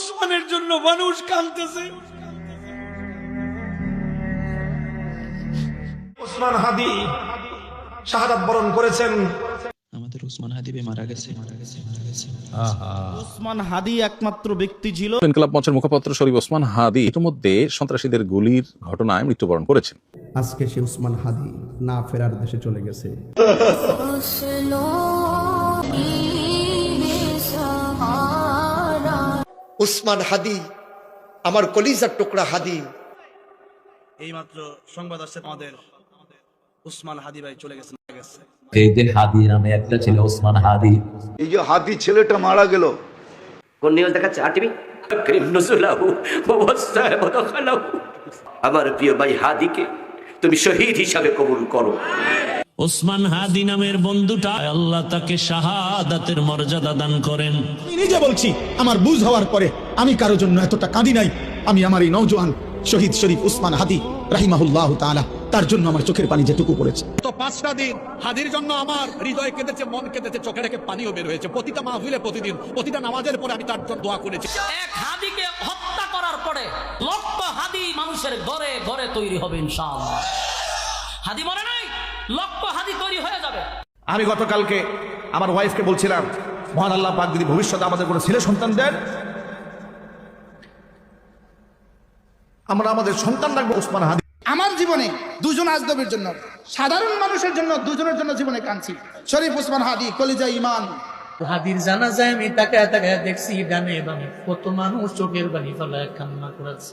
উসমানের জন্য মানুষ কাঁদতেছে। উসমান হাদি শাহাদাত বরণ করেছেন। আমাদের উসমান হাদি মারা গেছে। উসমান হাদি একমাত্র ব্যক্তি ছিল। ইনকিলাব মঞ্চের মুখপাত্র শরীফ ওসমান হাদি ইতিমধ্যে সন্ত্রাসীদের গুলির ঘটনায় মৃত্যুবরণ করেছেন। আজকে সে উসমান হাদি না ফেরার দেশে চলে গেছে। উসমান হাদি, আমার কলিজার টুকরা হাদি। এইমাত্র সংবাদ আসছে আমাদের উসমান হাদি ভাই চলে গেছে। এই যে হাদি নামে একটা ছিল ওসমান হাদি, এই যে হাদি ছেলেটা মারা গেল, কোন নিউজ দেখাচ্ছে আরটিভি? আমার প্রিয় ভাই হাদিকে তুমি শহীদ হিসাবে কবুল করো। ওসমান হাদি নামের বন্ধুটা আল্লাহ তাকে শাহাদাতের মর্যাদা দান করেন। আমি নিজে বলছি, আমার বুঝ হওয়ার পরে আমি কারোর জন্য এতটা কাঁদি নাই। আমি আমার এই নওজোয়ান শহীদ শরীফ উসমান হাদি রাহিমাহুল্লাহ তাআলা, তার জন্য আমার চোখের পানি যেটুকু পড়েছে। তো 5টা দিন হাদির জন্য আমার হৃদয় কেঁদেছে, মন কেঁদেছে, চোখে থেকে পানিও বের হয়েছে। প্রতিটা মাহফিলে, প্রতিদিন, প্রতিটা নামাজের পরে আমি তার জন্য দোয়া করেছি। এক হাদিকে হত্যা করার পরে লক্ষ হাদি মানুষের ঘরে ঘরে তৈরি হবে ইনশাআল্লাহ। হাদি মরে নাই, লক্ষ হাদি তৈরি হয়ে যাবে। আমি গতকালকে আমার ওয়াইফকে বলছিলাম, মহান আল্লাহ পাক যদি ভবিষ্যতে আমাদের কোনো ছেলে সন্তান দেন, আমরা আমাদের সন্তান রাখবো উসমান হাদি। আমার জীবনে দুজন আজনবীর জন্য, সাধারণ মানুষের জন্য, দুজনের জন্য জীবনে কাঁদছি। শরীফ উসমান হাদি, কলিজা ইমান। হাদির জানাজায় আমি তাকায় তাকায় দেখছি ডানে বামে কত মানুষ চোখের পানি ফেলায় কান্না করেছে।